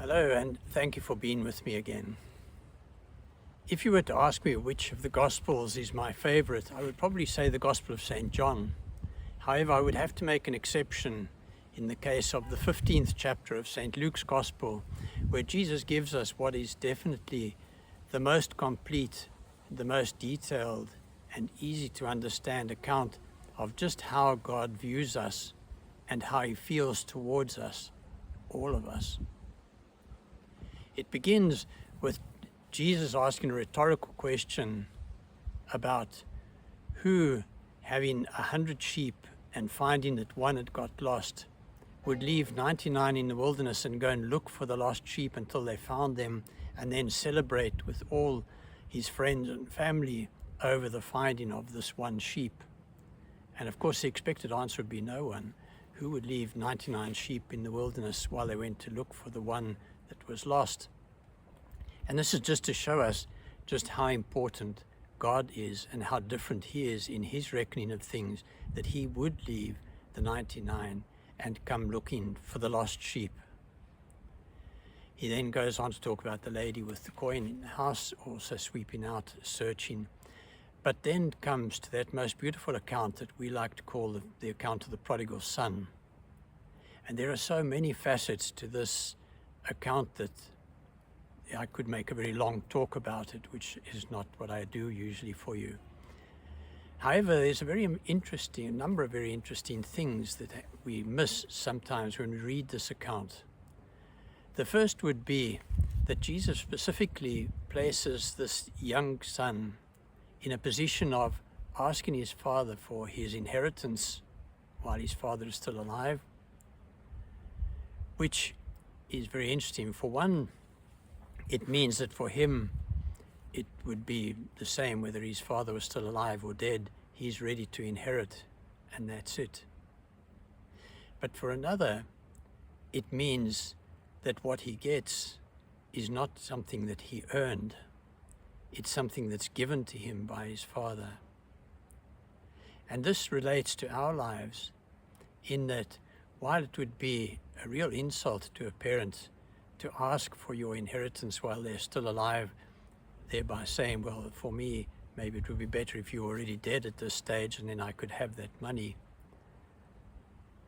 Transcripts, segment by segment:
Hello, and thank you for being with me again. If you were to ask me which of the Gospels is my favorite, I would probably say the Gospel of St. John. However, I would have to make an exception in the case of the 15th chapter of St. Luke's Gospel, where Jesus gives us what is definitely the most complete, the most detailed, and easy to understand account of just how God views us and how He feels towards us, all of us. It begins with Jesus asking a rhetorical question about who, having 100 sheep and finding that one had got lost, would leave 99 in the wilderness and go and look for the lost sheep until they found them, and then celebrate with all his friends and family over the finding of this one sheep. And of course the expected answer would be no one. Who would leave 99 sheep in the wilderness while they went to look for the one that was lost? And this is just to show us just how important God is and how different He is in His reckoning of things, that He would leave the 99 and come looking for the lost sheep. He then goes on to talk about the lady with the coin in the house, also sweeping out, searching. But then comes to that most beautiful account that we like to call the account of the prodigal son. And there are so many facets to this account that I could make a very long talk about it, which is not what I do usually for you. However, there's a number of very interesting things that we miss sometimes when we read this account. The first would be that Jesus specifically places this young son in a position of asking his father for his inheritance while his father is still alive, which is very interesting. For one, it means that for him it would be the same whether his father was still alive or dead. He's ready to inherit, and that's it. But for another, it means that what he gets is not something that he earned. It's something that's given to him by his father. And this relates to our lives in that while it would be a real insult to a parent to ask for your inheritance while they're still alive, thereby saying, well, for me, maybe it would be better if you were already dead at this stage and then I could have that money.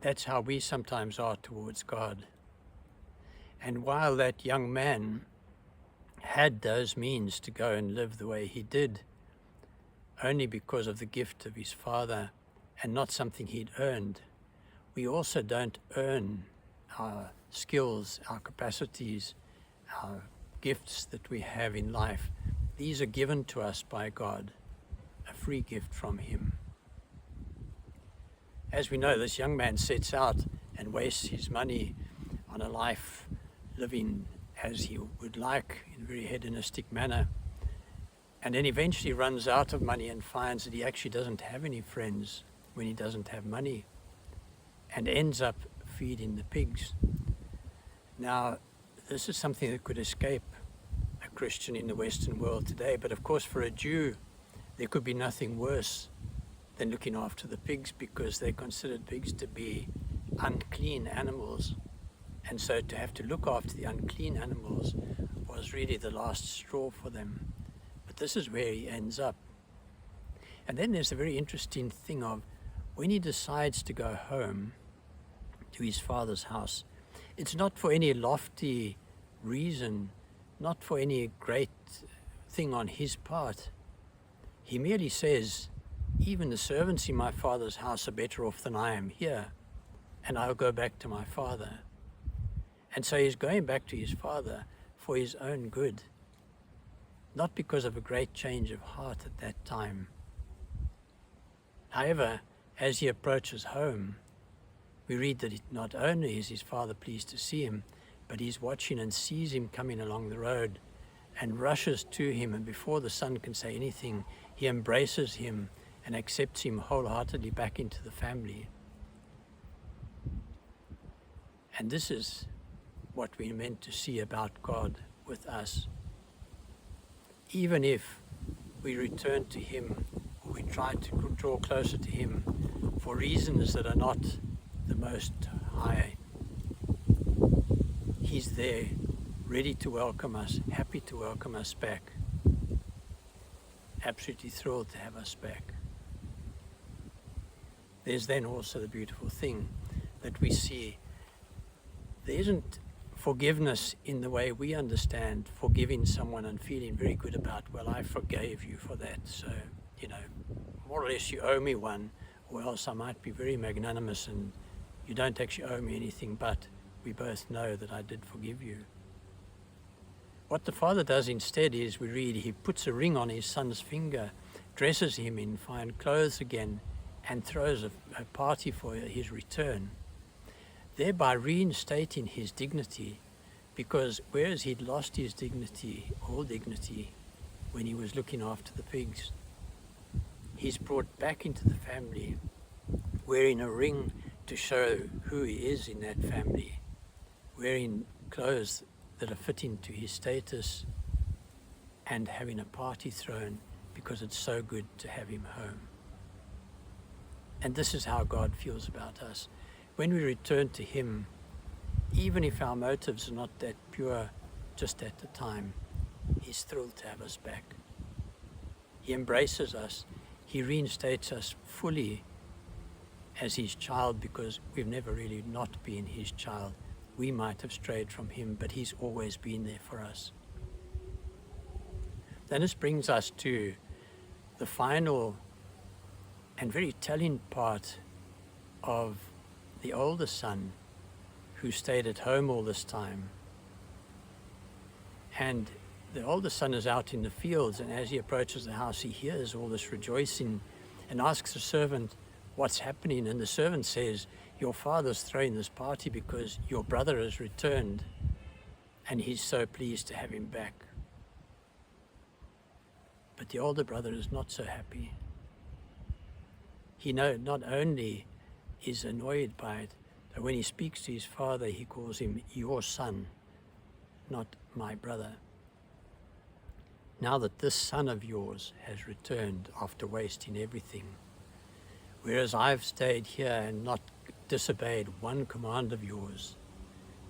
That's how we sometimes are towards God. And while that young man had those means to go and live the way he did, only because of the gift of his father and not something he'd earned, we also don't earn our skills, our capacities, our gifts that we have in life. These are given to us by God, a free gift from Him. As we know, this young man sets out and wastes his money on a life living as he would like in a very hedonistic manner, and then eventually runs out of money and finds that he actually doesn't have any friends when he doesn't have money, and ends up feeding the pigs. Now, this is something that could escape a Christian in the Western world today, but of course for a Jew there could be nothing worse than looking after the pigs, because they considered pigs to be unclean animals. And so to have to look after the unclean animals was really the last straw for them. But this is where he ends up. And then there's a very interesting thing of when he decides to go home to his father's house, it's not for any lofty reason, not for any great thing on his part. He merely says, even the servants in my father's house are better off than I am here, and I'll go back to my father. And so he's going back to his father for his own good, not because of a great change of heart at that time. However, as he approaches home, we read that not only is his father pleased to see him, but he's watching and sees him coming along the road and rushes to him, and before the son can say anything, he embraces him and accepts him wholeheartedly back into the family. And this is what we're meant to see about God with us. Even if we return to Him, or we try to draw closer to Him for reasons that are not the most high, He's there ready to welcome us, happy to welcome us back, absolutely thrilled to have us back. There's then also the beautiful thing that we see. There isn't forgiveness in the way we understand forgiving someone and feeling very good about, well, I forgave you for that, so, more or less you owe me one, or else I might be very magnanimous and you don't actually owe me anything, but we both know that I did forgive you. What the Father does instead is, we read, he puts a ring on his son's finger, dresses him in fine clothes again, and throws a party for his return, thereby reinstating his dignity, because whereas he'd lost his dignity, all dignity, when he was looking after the pigs, he's brought back into the family, wearing a ring to show who he is in that family, wearing clothes that are fitting to his status, and having a party thrown because it's so good to have him home. And this is how God feels about us. When we return to him, even if our motives are not that pure just at the time, he's thrilled to have us back. He embraces us. He reinstates us fully as his child, because we've never really not been his child. We might have strayed from him, but he's always been there for us. Then this brings us to the final and very telling part of the older son, who stayed at home all this time. And the older son is out in the fields, and as he approaches the house, he hears all this rejoicing and asks the servant what's happening. And the servant says, your father's throwing this party because your brother has returned and he's so pleased to have him back. But the older brother is not so happy. He not only is annoyed by it, but when he speaks to his father, he calls him your son, not my brother. Now that this son of yours has returned after wasting everything, whereas I've stayed here and not disobeyed one command of yours,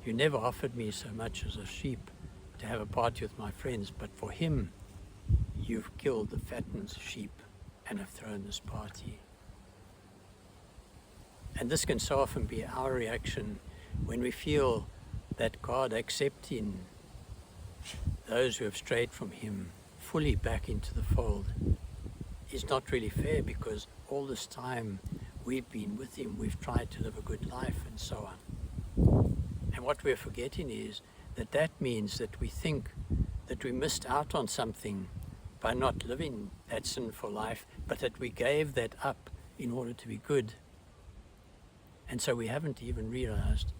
you never offered me so much as a sheep to have a party with my friends, but for him, you've killed the fattened sheep and have thrown this party. And this can so often be our reaction when we feel that God accepting those who have strayed from him fully back into the fold is not really fair, because all this time we've been with him, we've tried to live a good life and so on. And what we're forgetting is that means that we think that we missed out on something by not living that sinful life, but that we gave that up in order to be good. And so we haven't even realized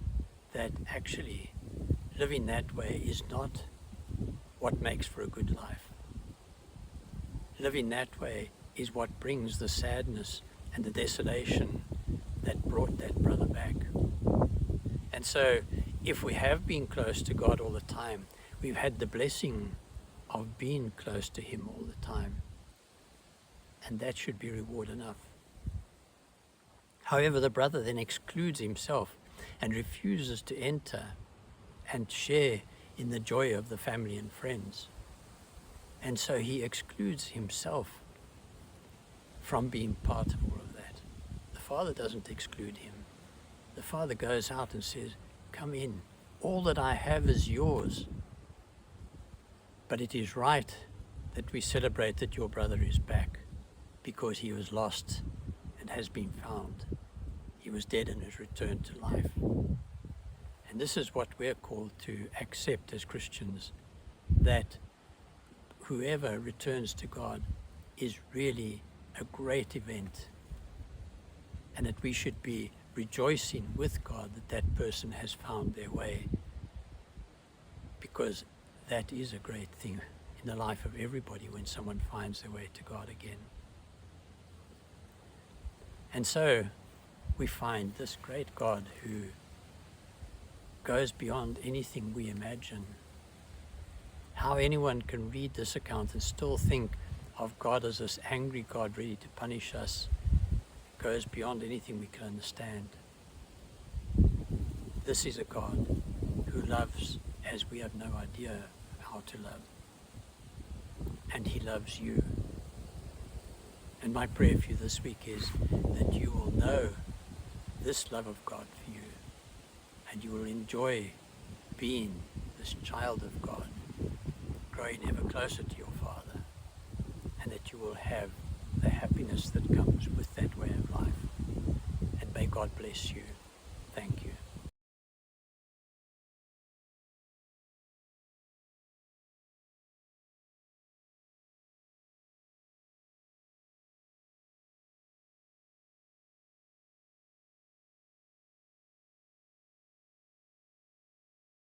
that actually living that way is not what makes for a good life. Living that way is what brings the sadness and the desolation that brought that brother back. And so if we have been close to God all the time, we've had the blessing of being close to him all the time. And that should be reward enough. However, the brother then excludes himself and refuses to enter and share in the joy of the family and friends. And so he excludes himself from being part of all of that. The father doesn't exclude him. The father goes out and says, come in. All that I have is yours. But it is right that we celebrate that your brother is back, because he was lost and has been found. He was dead and has returned to life. And this is what we're called to accept as Christians, that whoever returns to God is really a great event, and that we should be rejoicing with God that that person has found their way, because that is a great thing in the life of everybody when someone finds their way to God again. And so we find this great God who goes beyond anything we imagine. How anyone can read this account and still think of God as this angry God ready to punish us goes beyond anything we can understand. This is a God who loves as we have no idea how to love. And He loves you. And my prayer for you this week is that you will know this love of God for you, and you will enjoy being this child of God, growing ever closer to your Father, and that you will have the happiness that comes with that way of life. And may God bless you. Thank you.